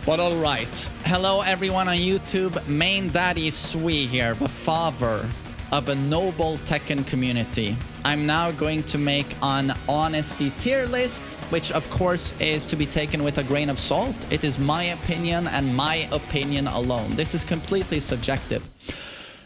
But all right. Hello, everyone on YouTube. Main Daddy SWE here, the father of a noble Tekken community. I'm now going to make an honesty tier list, which of course is to be taken with a grain of salt. It is my opinion and my opinion alone. This is completely subjective.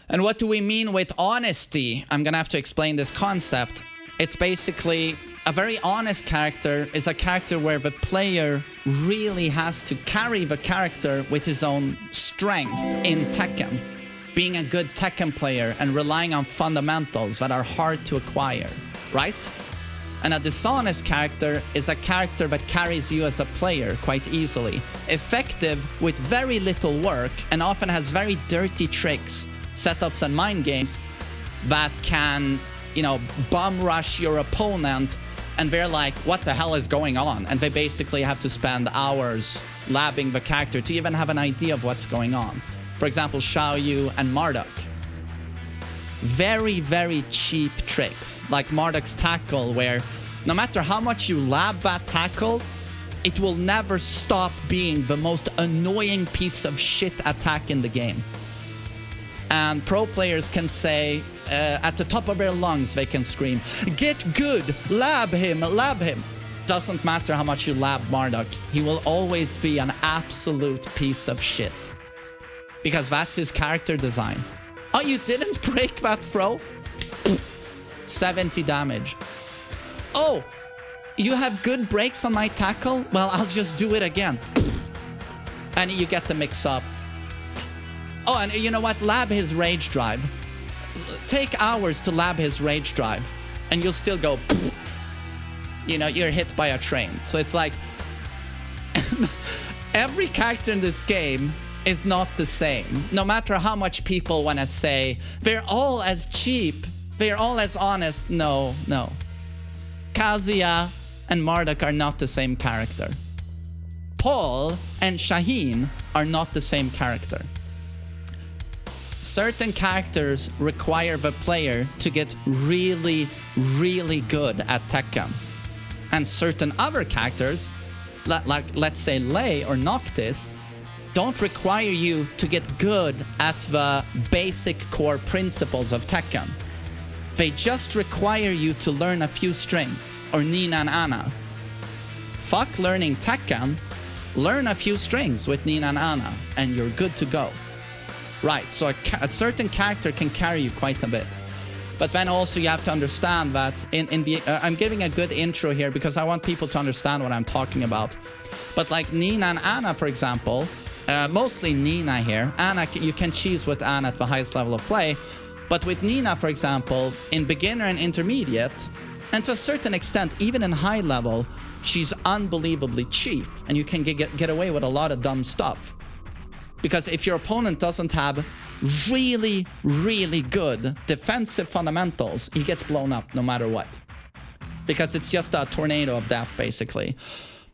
And what do we mean with honesty? I'm gonna have to explain this concept. It's basically a very honest character is a character where the player really has to carry the character with his own strength in Tekken. Being a good Tekken player and relying on fundamentals that are hard to acquire, right? And a dishonest character is a character that carries you as a player quite easily. Effective with very little work and often has very dirty tricks, setups and mind games that can, you know, bum rush your opponent and they're like, what the hell is going on? And they basically have to spend hours labbing the character to even have an idea of what's going on. For example, Xiaoyu and Marduk. Very, very cheap tricks, like Marduk's tackle, where no matter how much you lab that tackle, it will never stop being the most annoying piece of shit attack in the game. And pro players can say, at the top of their lungs, they can scream, get good, lab him, lab him. Doesn't matter how much you lab Marduk, he will always be an absolute piece of shit. Because that's his character design. Oh, you didn't break that throw? 70 damage. Oh, you have good breaks on my tackle? Well, I'll just do it again. And you get the mix up. Oh, and you know what? Lab his rage drive. Take hours to lab his rage drive. And you'll still go... You know, you're hit by a train. So it's like... Every character in this game is not the same. No matter how much people want to say, they're all as cheap, they're all as honest. No, no. Kazuya and Marduk are not the same character. Paul and Shaheen are not the same character. Certain characters require the player to get really, really good at Tekken. And certain other characters, like let's say Lei or Noctis, don't require you to get good at the basic core principles of Tekken. They just require you to learn a few strings, or Nina and Anna. Fuck learning Tekken, learn a few strings with Nina and Anna, and you're good to go. Right, so a certain character can carry you quite a bit. But then also you have to understand that I'm giving a good intro here because I want people to understand what I'm talking about. But like Nina and Anna, for example, mostly Nina here. Anna, you can cheese with Anna at the highest level of play. But with Nina, for example, in beginner and intermediate, and to a certain extent, even in high level, she's unbelievably cheap. And you can get away with a lot of dumb stuff. Because if your opponent doesn't have really, really good defensive fundamentals, he gets blown up no matter what. Because it's just a tornado of death, basically.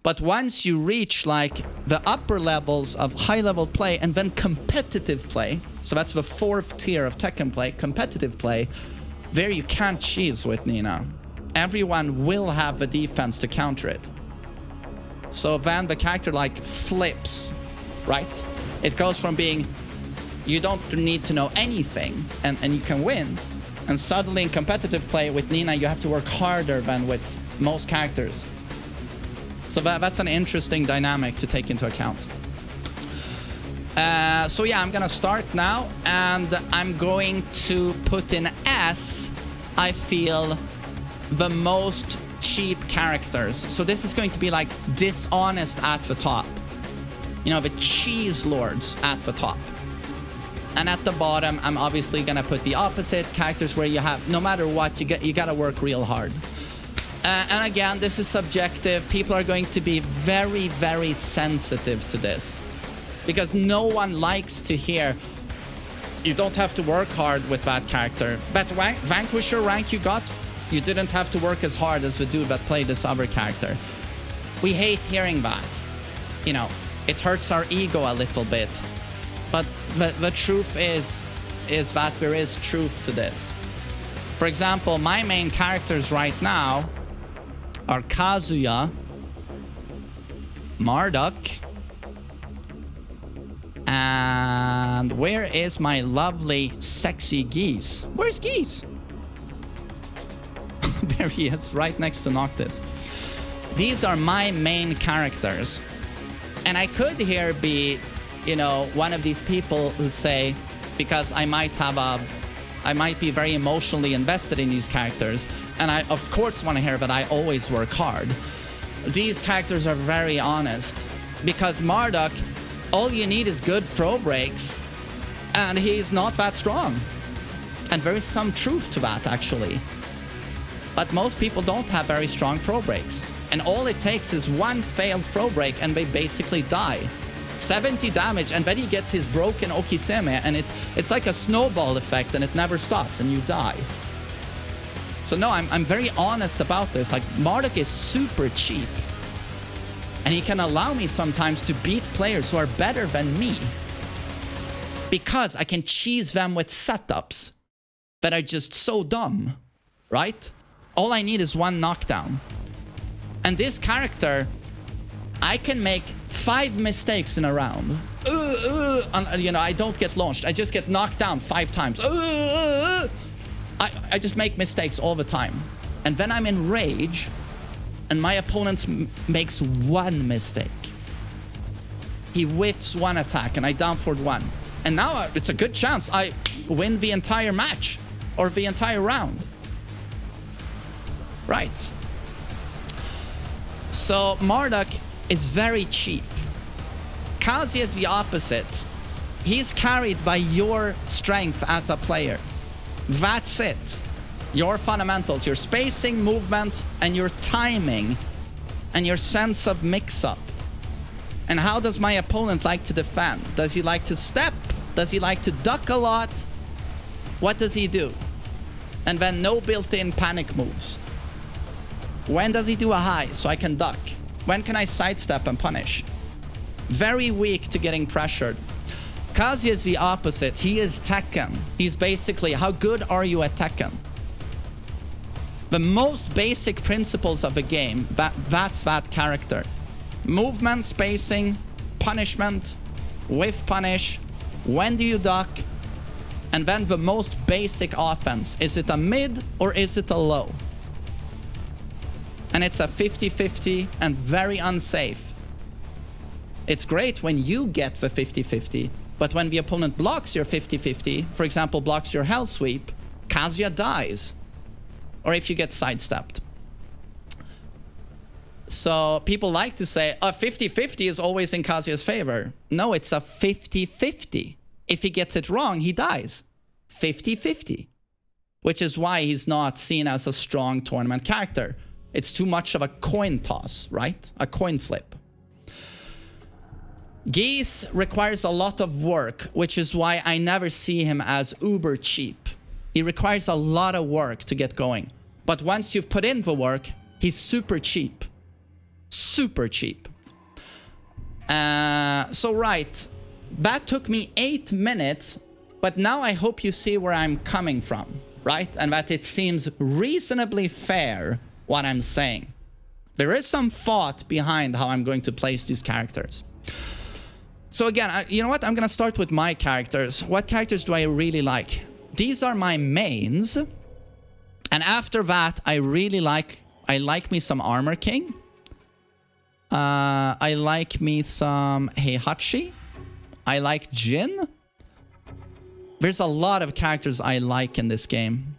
But once you reach like the upper levels of high-level play and then competitive play, so that's the fourth tier of Tekken play, competitive play, there you can't cheese with Nina. Everyone will have the defense to counter it. So then the character like flips, right? It goes from being, you don't need to know anything and you can win. And suddenly in competitive play with Nina, you have to work harder than with most characters. So that's an interesting dynamic to take into account. So yeah, I'm gonna start now and I'm going to put in S, I feel, the most cheap characters. So this is going to be like dishonest at the top. You know, the cheese lords at the top. And at the bottom, I'm obviously gonna put the opposite, characters where you have, no matter what, you gotta work real hard. And again, this is subjective. People are going to be very, very sensitive to this. Because no one likes to hear, you don't have to work hard with that character. But Vanquisher rank you got, you didn't have to work as hard as the dude that played this other character. We hate hearing that. You know, it hurts our ego a little bit. But the truth is that there is truth to this. For example, my main characters right now are Kazuya, Marduk, And where is my lovely, sexy Geese? Where's Geese? There he is, right next to Noctis. These are my main characters. And I could here be, you know, one of these people who say, because I might be very emotionally invested in these characters, and I, of course, want to hear that I always work hard. These characters are very honest, because Marduk, all you need is good throw breaks, and he's not that strong. And there is some truth to that, actually. But most people don't have very strong throw breaks. And all it takes is one failed throw break, and they basically die. 70 damage, and then he gets his broken Okiseme, and it's like a snowball effect, and it never stops, and you die. So no, I'm very honest about this. Like, Marduk is super cheap. And he can allow me sometimes to beat players who are better than me. Because I can cheese them with setups that are just so dumb, right? All I need is one knockdown. And this character, I can make 5 mistakes in a round. And, you know, I don't get launched. I just get knocked down 5 times. I just make mistakes all the time. And then I'm in rage, and my opponent makes one mistake. He whiffs one attack, and I down forward one. And now it's a good chance I win the entire match, or the entire round. Right. So Marduk is very cheap. Kazuya is the opposite. He's carried by your strength as a player. That's it. Your fundamentals, your spacing, movement, and your timing, and your sense of mix-up. And how does my opponent like to defend? Does he like to step? Does he like to duck a lot? What does he do? And then no built-in panic moves. When does he do a high so I can duck? When can I sidestep and punish? Very weak to getting pressured. Kazuya is the opposite. He is Tekken. He's basically, how good are you at Tekken? The most basic principles of the game, that's that character. Movement, spacing, punishment, whiff punish, when do you duck, and then the most basic offense. Is it a mid or is it a low? And it's a 50-50 and very unsafe. It's great when you get the 50-50, but when the opponent blocks your 50-50, for example, blocks your hell sweep, Kazuya dies. Or if you get sidestepped. So people like to say, a 50-50 is always in Kazuya's favor. No, it's a 50-50. If he gets it wrong, he dies. 50-50. Which is why he's not seen as a strong tournament character. It's too much of a coin toss, right? A coin flip. Geese requires a lot of work, which is why I never see him as uber cheap. He requires a lot of work to get going. But once you've put in the work, he's super cheap. Super cheap. So right, that took me 8 minutes, but now I hope you see where I'm coming from, right? And that it seems reasonably fair what I'm saying. There is some thought behind how I'm going to place these characters. So again, you know what? I'm going to start with my characters. What characters do I really like? These are my mains. And after that, I like me some Armor King. I like me some Heihachi. I like Jin. There's a lot of characters I like in this game.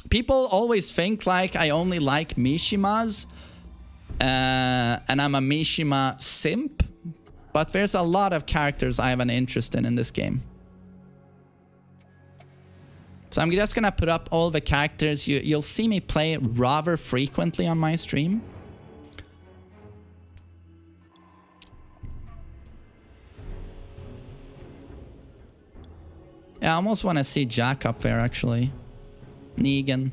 People always think like I only like Mishimas. And I'm a Mishima simp. But there's a lot of characters I have an interest in this game. So I'm just gonna put up all the characters. You'll see me play rather frequently on my stream. Yeah, I almost want to see Jack up there, actually. Negan.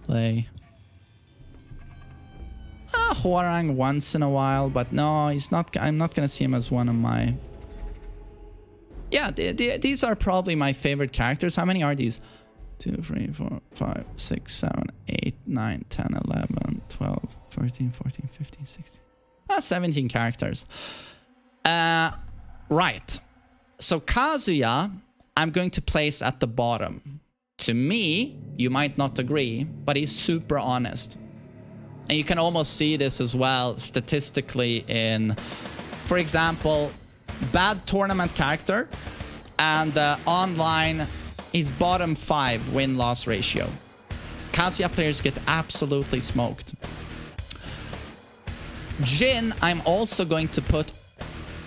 Play. Hwoarang once in a while, but no, he's not. I'm not gonna see him as one of my... Yeah, these are probably my favorite characters. How many are these? 2, 3, 4, 5, 6, 7, 8, 9, 10, 11, 12, 13, 14, 15, 16. Well, 17 characters. Right. So Kazuya, I'm going to place at the bottom. To me, you might not agree, but he's super honest. And you can almost see this as well statistically in, for example, bad tournament character and online, he's bottom 5 win-loss ratio. Kazuya players get absolutely smoked. Jin, I'm also going to put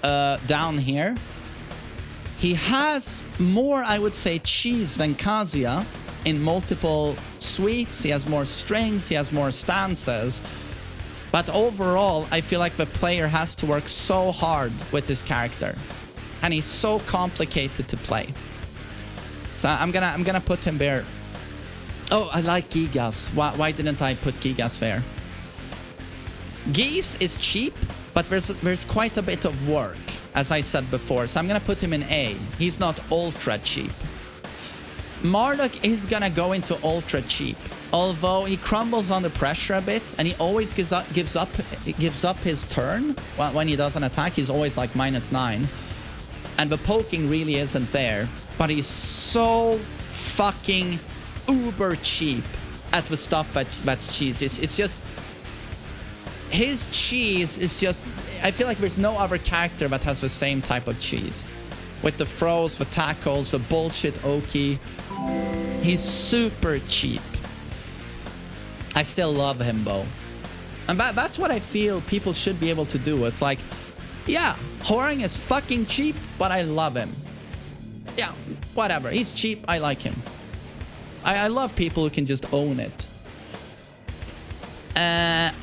down here. He has more, I would say, cheese than Kazuya in multiple sweeps. He has more strings, he has more stances. But overall, I feel like the player has to work so hard with this character. And he's so complicated to play. So I'm gonna put him there. Oh, I like Gigas. Why didn't I put Gigas there? Geese is cheap, but there's quite a bit of work, as I said before. So I'm gonna put him in A. He's not ultra cheap. Marduk is gonna go into ultra cheap, although he crumbles under pressure a bit, and he always gives up his turn when he does an attack. He's always like -9, and the poking really isn't there. But he's so fucking uber cheap at the stuff that's cheese. It's just his cheese is just. I feel like there's no other character that has the same type of cheese, with the throws, the tackles, the bullshit Oki. He's super cheap. I still love him though. And that's what I feel people should be able to do. It's like, yeah, Hwoarang is fucking cheap, but I love him. Yeah, whatever. He's cheap, I like him. I love people who can just own it.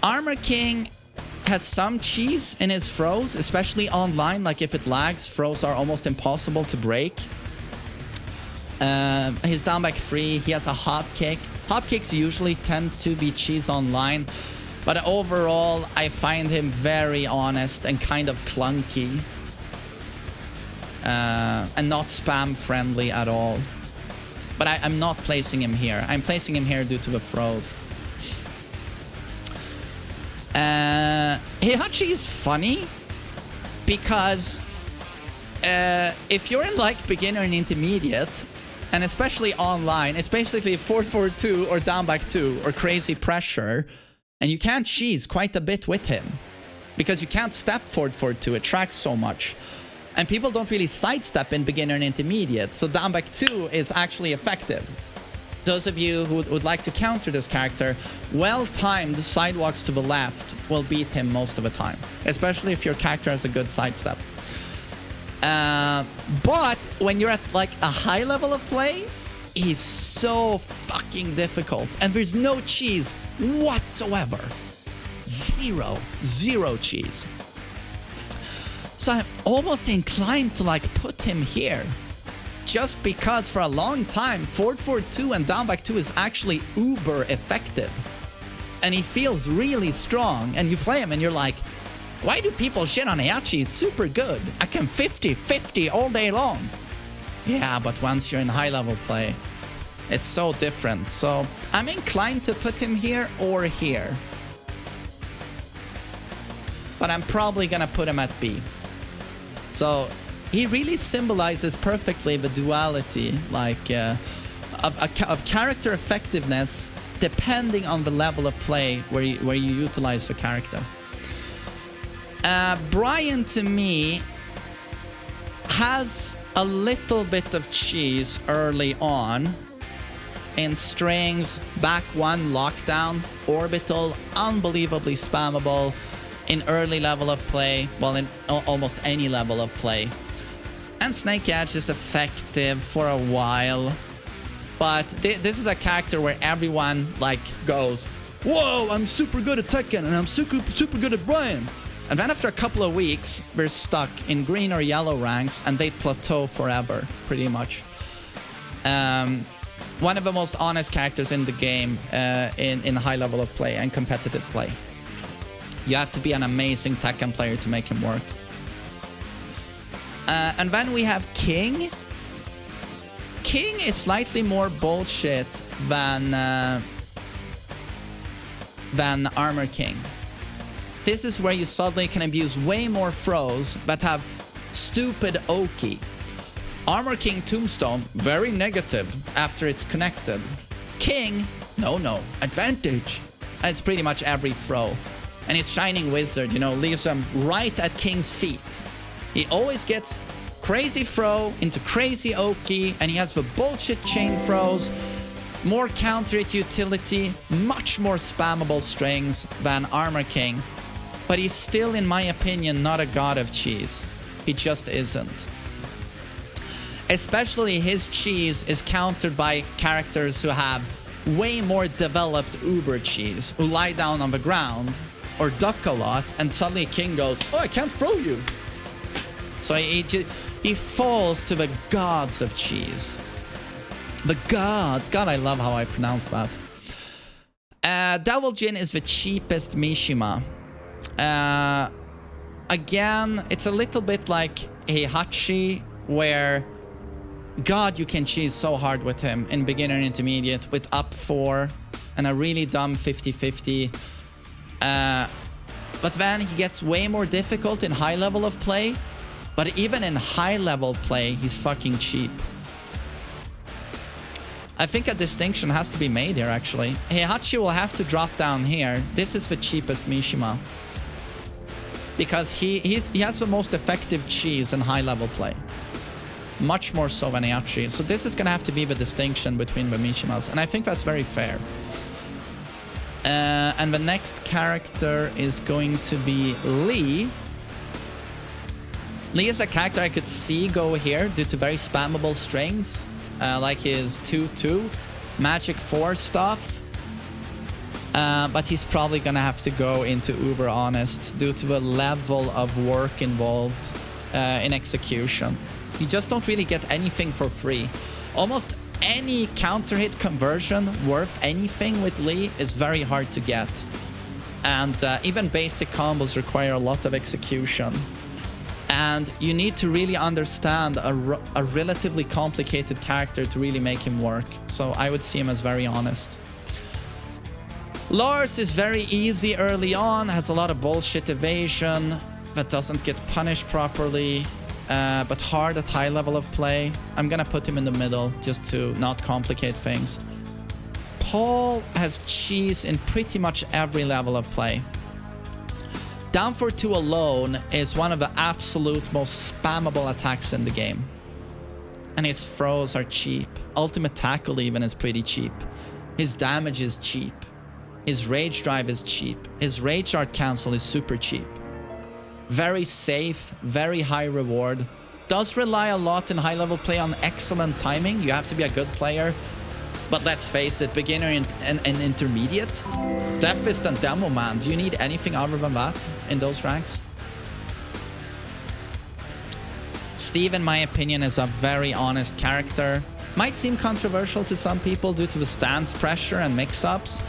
Armor King has some cheese in his throws, especially online. Like if it lags, throws are almost impossible to break. He's down back 3. He has a hop kick. Hop kicks usually tend to be cheese online, but overall, I find him very honest and kind of clunky. And not spam friendly at all. But I'm not placing him here. I'm placing him here due to the throws. Heihachi is funny because if you're in like beginner and intermediate, and especially online, it's basically 4-4-2 or down back 2 or crazy pressure, and you can't cheese quite a bit with him because you can't step 4-4-2. It tracks so much. And people don't really sidestep in beginner and intermediate, so down back 2 is actually effective. Those of you who would like to counter this character, well-timed sidewalks to the left will beat him most of the time, especially if your character has a good sidestep. But when you're at like a high level of play, he's so fucking difficult, and there's no cheese whatsoever. Zero cheese. So I'm almost inclined to like put him here, just because for a long time 4-4-2 and down back 2 is actually uber effective, and he feels really strong. And you play him and you're like, why do people shit on Heihachi? He's super good. I can 50-50 all day long. Yeah, but once you're in high level play, it's so different. So I'm inclined to put him here or here, but I'm probably gonna put him at B. So he really symbolizes perfectly the duality, like of character effectiveness depending on the level of play where you utilize the character. Brian, to me, has a little bit of cheese early on in strings, back 1 lockdown, orbital, unbelievably spammable in early level of play, well, in almost any level of play. And Snake Edge is effective for a while, but this is a character where everyone like goes, whoa, I'm super good at Tekken and I'm super good at Brian. And then after a couple of weeks, they're stuck in green or yellow ranks and they plateau forever, pretty much. One of the most honest characters in the game in high level of play and competitive play. You have to be an amazing Tekken player to make him work. And then we have King. King is slightly more bullshit than Armor King. this is where you suddenly can abuse way more throws, but have stupid Oki. Armor King Tombstone, very negative after it's connected. King, no, advantage. And it's pretty much every throw. And his Shining Wizard, you know, leaves him right at King's feet. He always gets crazy throw into crazy Oki, and he has the bullshit chain throws, more counter hit utility, much more spammable strings than Armor King. But he's still, in my opinion, not a god of cheese. He just isn't. Especially his cheese is countered by characters who have way more developed uber cheese, who lie down on the ground or duck a lot, and suddenly King goes, oh, I can't throw you. So he falls to the gods of cheese. The gods. God, I love how I pronounce that. Devil Jin is the cheapest Mishima. Again, it's a little bit like Heihachi, where God, you can cheese so hard with him in beginner and intermediate with up 4 and a really dumb 50-50. But then he gets way more difficult in high level of play. But even in high level play, he's fucking cheap. I think a distinction has to be made here, actually. Heihachi will have to drop down here. This is the cheapest Mishima. Because he has the most effective cheese in high level play. Much more so than Heihachi. So this is going to have to be the distinction between the Mishimas. And I think that's very fair. And the next character is going to be Lee. Lee is a character I could see go here due to very spammable strings. Like his 2-2 Magic 4 stuff. But he's probably going to have to go into Uber Honest due to the level of work involved in execution. You just don't really get anything for free. Almost any counter hit conversion worth anything with Lee is very hard to get. And even basic combos require a lot of execution. And you need to really understand a relatively complicated character to really make him work. So I would see him as very honest. Lars is very easy early on, has a lot of bullshit evasion, but doesn't get punished properly. But hard at high level of play. I'm gonna put him in the middle just to not complicate things. Paul has cheese in pretty much every level of play. Down for 2 alone is one of the absolute most spammable attacks in the game. And his throws are cheap. Ultimate tackle even is pretty cheap. His damage is cheap. His rage drive is cheap. His rage art cancel is super cheap. Very safe, very high reward. Does rely a lot in high level play on excellent timing. You have to be a good player. But let's face it, beginner and intermediate. Deathfist and Demo Man. Do you need anything other than that in those ranks? Steve, in my opinion, is a very honest character. Might seem controversial to some people due to the stance pressure and mix-ups.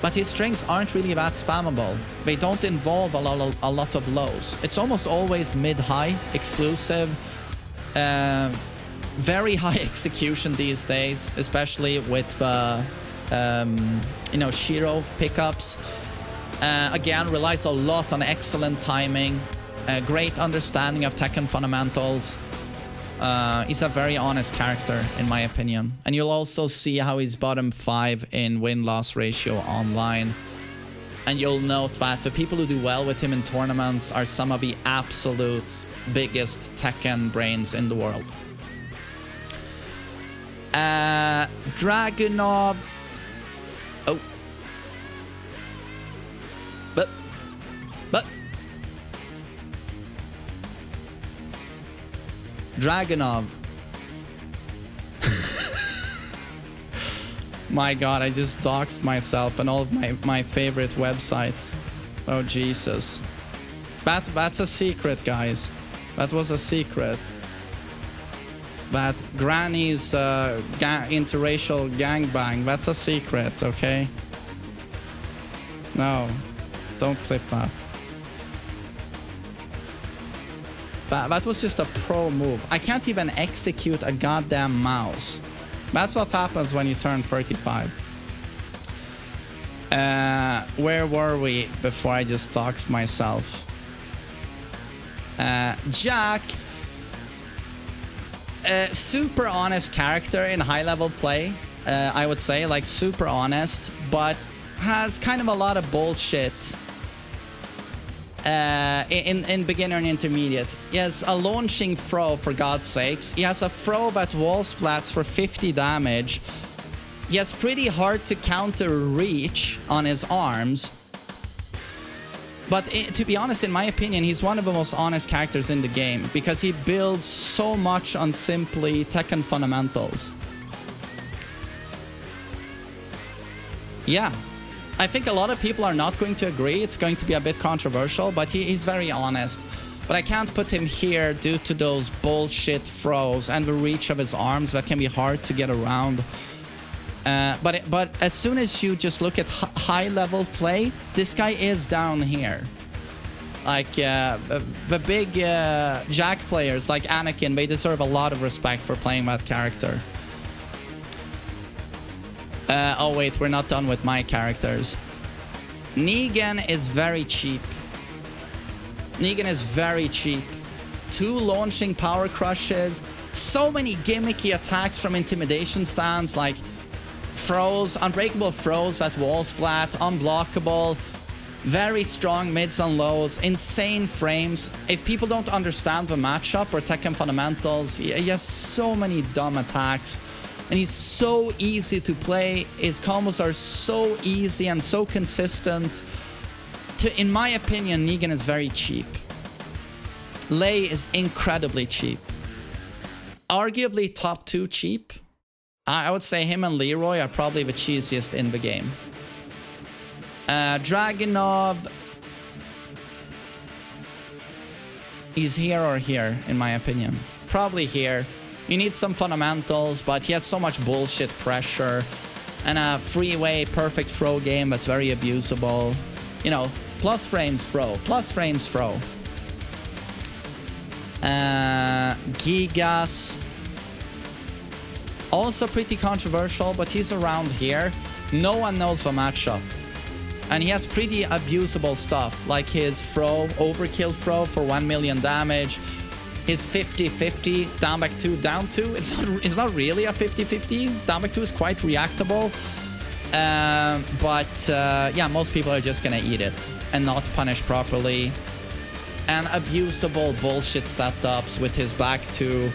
But his strings aren't really that spammable. They don't involve a lot of lows. It's almost always mid-high, exclusive. Very high execution these days, especially with Shiro pickups. Again, relies a lot on excellent timing, great understanding of Tekken fundamentals. He's a very honest character, in my opinion. And you'll also see how he's bottom 5 in win-loss ratio online. And you'll note that the people who do well with him in tournaments are some of the absolute biggest Tekken brains in the world. Dragunov. Oh. But. Dragunov. My god, I just doxed myself and all of my favorite websites. Oh, Jesus. That's a secret, guys. That was a secret. That Granny's interracial gangbang, that's a secret, okay? No, don't clip that. That was just a pro move. I can't even execute a goddamn mouse. That's what happens when you turn 35. Where were we before I just doxed myself? Jack. Super honest character in high-level play. I would say, like, super honest, but has kind of a lot of bullshit in beginner and intermediate. He has a launching throw, for God's sakes. He has a throw that wall splats for 50 damage. He has pretty hard to counter reach on his arms. But to be honest, in my opinion, he's one of the most honest characters in the game because he builds so much on simply Tekken fundamentals. Yeah, I think a lot of people are not going to agree. It's going to be a bit controversial, but he's very honest. But I can't put him here due to those bullshit throws and the reach of his arms that can be hard to get around. But as soon as you just look at high-level play, this guy is down here. Like, the big Jack players like Anakin, they deserve a lot of respect for playing that character. Oh wait, we're not done with my characters. Negan is very cheap. Negan is very cheap. 2 launching power crushes. So many gimmicky attacks from intimidation stands, like throws, unbreakable throws that wall splat, unblockable, very strong mids and lows, insane frames. If people don't understand the matchup or Tekken fundamentals, he has so many dumb attacks. And he's so easy to play. His combos are so easy and so consistent. In my opinion, Negan is very cheap. Lei is incredibly cheap. Arguably top 2 cheap. I would say him and Leroy are probably the cheesiest in the game. Dragunov. He's here or here, in my opinion. Probably here. You need some fundamentals, but he has so much bullshit pressure. And a freeway perfect throw game that's very abusable. You know, plus frames throw. Plus frames throw. Gigas. Also pretty controversial, but he's around here. No one knows the matchup. And he has pretty abusable stuff, like his throw, overkill throw for 1 million damage. His 50-50, down back 2, down 2. It's not really a 50-50. Down back 2 is quite reactable. Yeah, most people are just gonna eat it and not punish properly. And abusable bullshit setups with his back 2.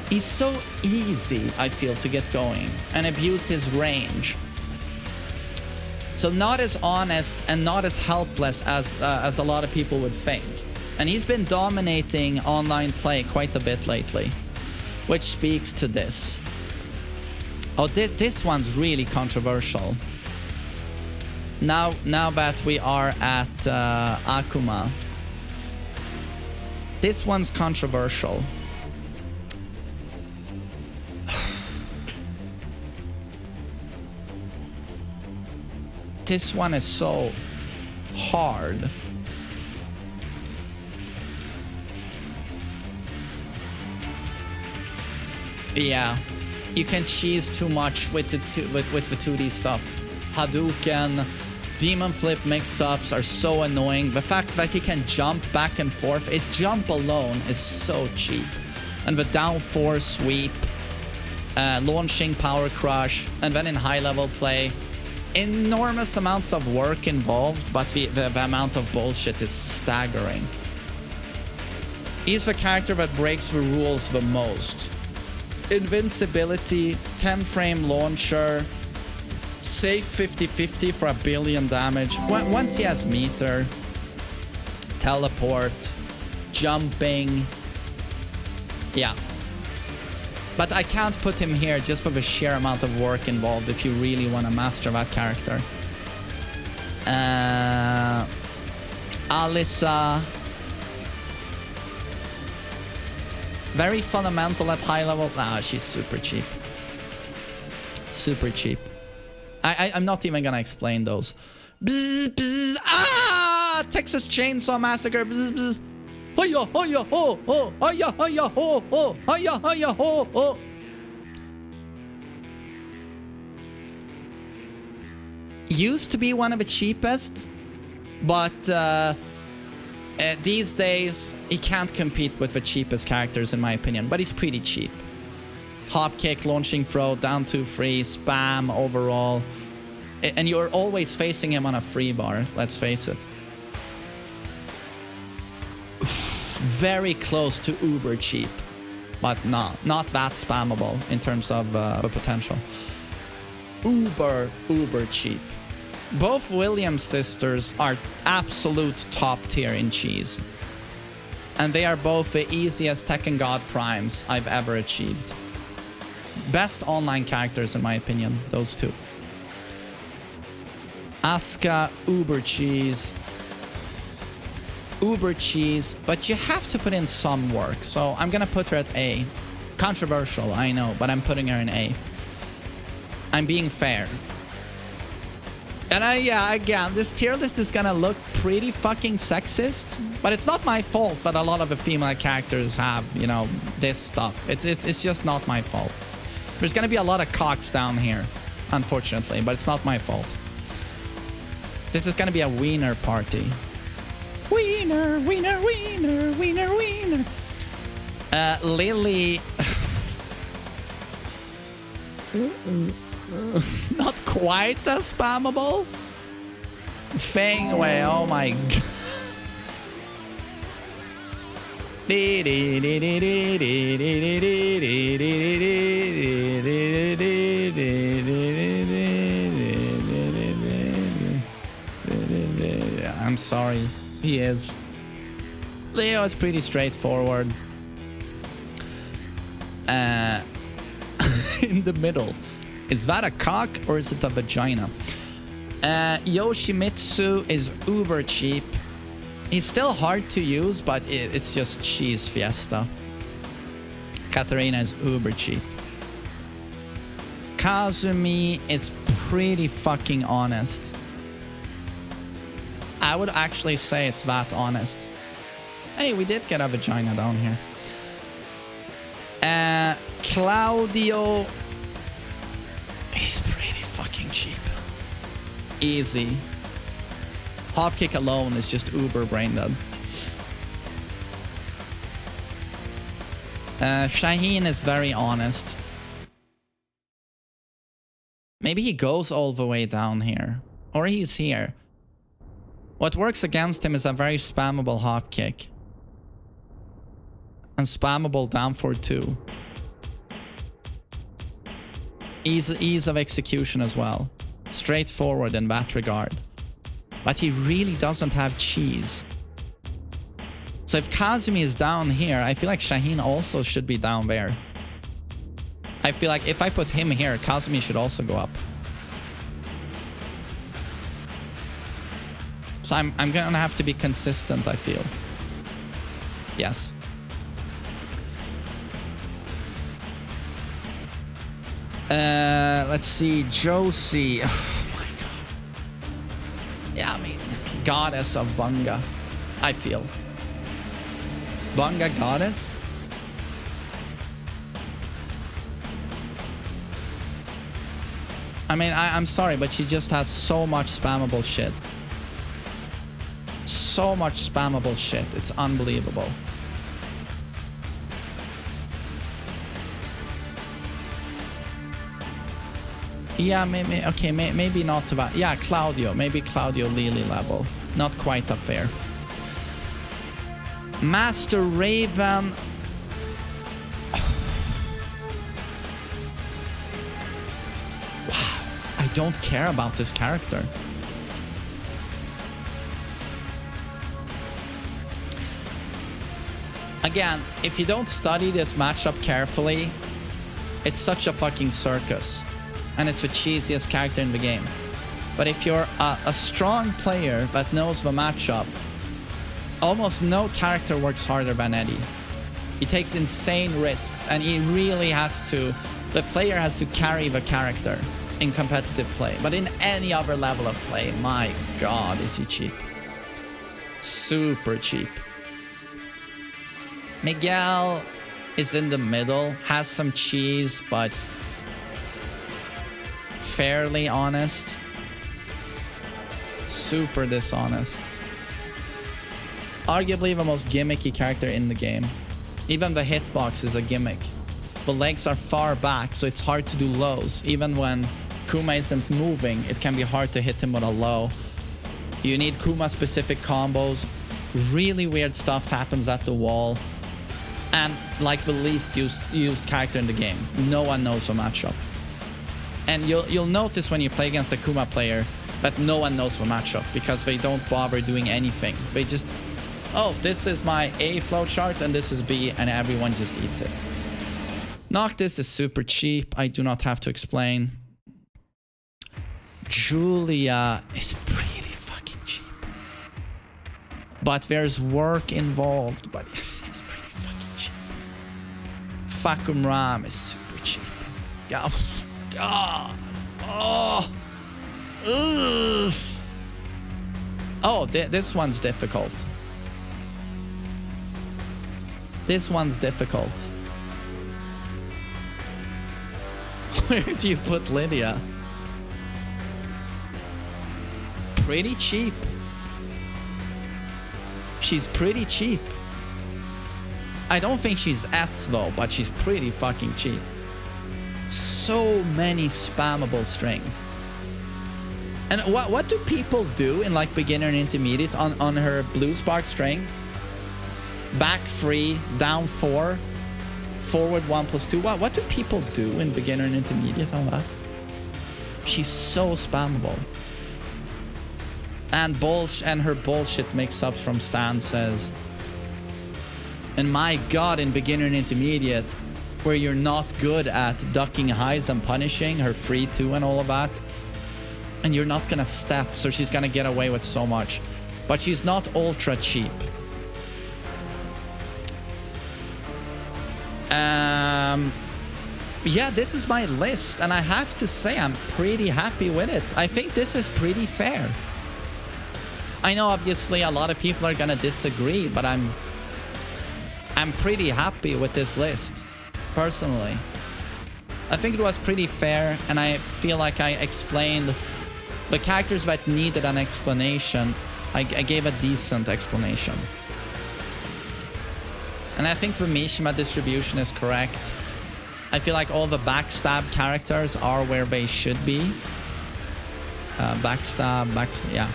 He's so easy, I feel, to get going and abuse his range. So not as honest and not as helpless as a lot of people would think. And he's been dominating online play quite a bit lately, which speaks to this. Oh, this one's really controversial. Now that we are at Akuma, this one's controversial. This one is so hard. Yeah, you can cheese too much with the 2D stuff. Hadouken, Demon Flip mix-ups are so annoying. The fact that he can jump back and forth, his jump alone is so cheap. And the down 4 sweep, launching power crush, and then in high-level play, enormous amounts of work involved, but the amount of bullshit is staggering. He's the character that breaks the rules the most. Invincibility, 10 frame launcher, safe 50-50 for 1 billion damage. Once he has meter, teleport, jumping. Yeah. But I can't put him here just for the sheer amount of work involved if you really want to master that character. Alyssa. Very fundamental at high level. Nah, she's super cheap. Super cheap. I'm not even gonna explain those. Bzz, bzz, ah! Texas Chainsaw Massacre. Bzz, bzz. Hiya, hiya, ho, ho. Hiya, hiya, ho, ho. Hiya, hiya, ho, ho. used to be one of the cheapest, but these days he can't compete with the cheapest characters in my opinion, but he's pretty cheap. Hop kick, launching throw, down 2-3, spam overall. And you're always facing him on a free bar, let's face it. Very close to uber cheap, but not that spammable in terms of potential. Uber cheap. Both Williams sisters are absolute top tier in cheese. And they are both the easiest Tekken God Primes I've ever achieved. Best online characters in my opinion, those two. Asuka, uber cheese, but you have to put in some work. So I'm gonna put her at A. Controversial, I know, but I'm putting her in A. I'm being fair. And yeah, again, this tier list is gonna look pretty fucking sexist, but it's not my fault that a lot of the female characters have, you know, this stuff. It's just not my fault. There's gonna be a lot of cocks down here, unfortunately, but it's not my fault. This is gonna be a wiener party. Wiener, wiener, wiener, wiener, wiener. Lily. Not quite as spammable. Feng Wei, oh my god. I'm sorry, he is. Leo is pretty straightforward. In the middle. Is that a cock or is it a vagina? Yoshimitsu is uber cheap. He's still hard to use, but it's just cheese fiesta. Katarina is uber cheap. Kazumi is pretty fucking honest. I would actually say it's that honest. Hey, we did get a vagina down here. Claudio... He's pretty fucking cheap. Easy. Hop kick alone is just uber brain dead. Shaheen is very honest. Maybe he goes all the way down here. Or he's here. What works against him is a very spammable hop kick. And spammable down for 2. Ease of execution as well. Straightforward in that regard. But he really doesn't have cheese. So if Kazumi is down here, I feel like Shaheen also should be down there. I feel like if I put him here, Kazumi should also go up. So I'm gonna have to be consistent, I feel. Yes. Let's see, Josie. Oh my god. Yeah, I mean, goddess of Bunga, I feel. Bunga goddess? I mean, I'm sorry, but she just has so much spammable shit. So much spammable shit. It's unbelievable. Yeah, maybe, okay, maybe not to that. Yeah, Claudio. Maybe Claudio Lily level. Not quite up there. Master Raven. Wow. I don't care about this character. Again, if you don't study this matchup carefully, it's such a fucking circus. And it's the cheesiest character in the game. But if you're a strong player that knows the matchup, almost no character works harder than Eddie. He takes insane risks, and he really has to... The player has to carry the character in competitive play. But in any other level of play, my god, is he cheap. Super cheap. Miguel is in the middle, has some cheese, but... fairly honest. Super dishonest. Arguably the most gimmicky character in the game. Even the hitbox is a gimmick. The legs are far back, so it's hard to do lows. Even when Kuma isn't moving, it can be hard to hit him with a low. You need Kuma-specific combos. Really weird stuff happens at the wall. And like the least used character in the game. No one knows the matchup. And you'll notice when you play against a Kuma player that no one knows the matchup because they don't bother doing anything. They just, oh, this is my A flowchart and this is B, and everyone just eats it. Noctis is super cheap. I do not have to explain. Julia is pretty fucking cheap. But there's work involved, but it's just pretty fucking cheap. Fakum Ram is super cheap. God. Oh. Ugh. Oh, this one's difficult. This one's difficult. Where do you put Lydia? Pretty cheap. She's pretty cheap. I don't think she's S though, but she's pretty fucking cheap. So many spammable strings. And what do people do in like beginner and intermediate on her blue spark string? Back 3, down 4, forward 1+2. What do people do in beginner and intermediate on that? She's so spammable. And her bullshit mix-ups from stances. And my god, in beginner and intermediate, where you're not good at ducking highs and punishing her free 2 and all of that, and you're not gonna step, so she's gonna get away with so much. But she's not ultra cheap. Yeah, this is my list, and I have to say I'm pretty happy with it. I think this is pretty fair. I know obviously a lot of people are gonna disagree, but I'm pretty happy with this list, personally. I think it was pretty fair, and I feel like I explained the characters that needed an explanation. I gave a decent explanation. And I think the Mishima distribution is correct. I feel like all the backstab characters are where they should be. Backstab, yeah.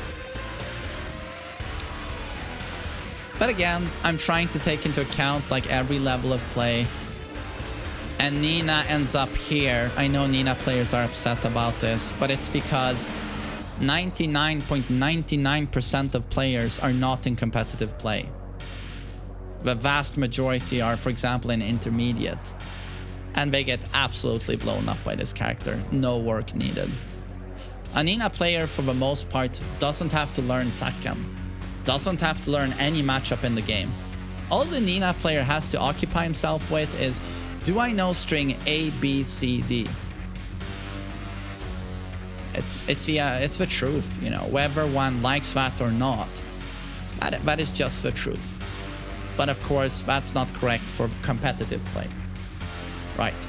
But again, I'm trying to take into account like every level of play. And Nina ends up here. I know Nina players are upset about this, but it's because 99.99% of players are not in competitive play. The vast majority are, for example, in intermediate. And they get absolutely blown up by this character. No work needed. A Nina player, for the most part, doesn't have to learn Tekken. Doesn't have to learn any matchup in the game. All the Nina player has to occupy himself with is, do I know string A, B, C, D? It's the truth, you know, whether one likes that or not. That is just the truth. But of course, that's not correct for competitive play. Right.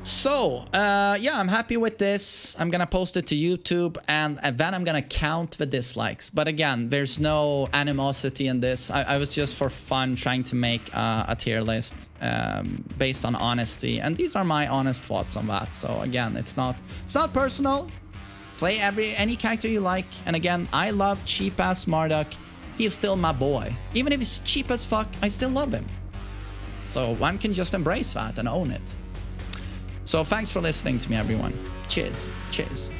So, yeah, I'm happy with this. I'm gonna post it to YouTube, and then I'm gonna count the dislikes. But again, there's no animosity in this. I was just for fun trying to make a tier list based on honesty, and these are my honest thoughts on that. So again, it's not personal. Play any character you like. And again, I love cheap ass Marduk. He is still my boy. Even if he's cheap as fuck, I still love him. So one can just embrace that and own it. So thanks for listening to me, everyone. Cheers. Cheers.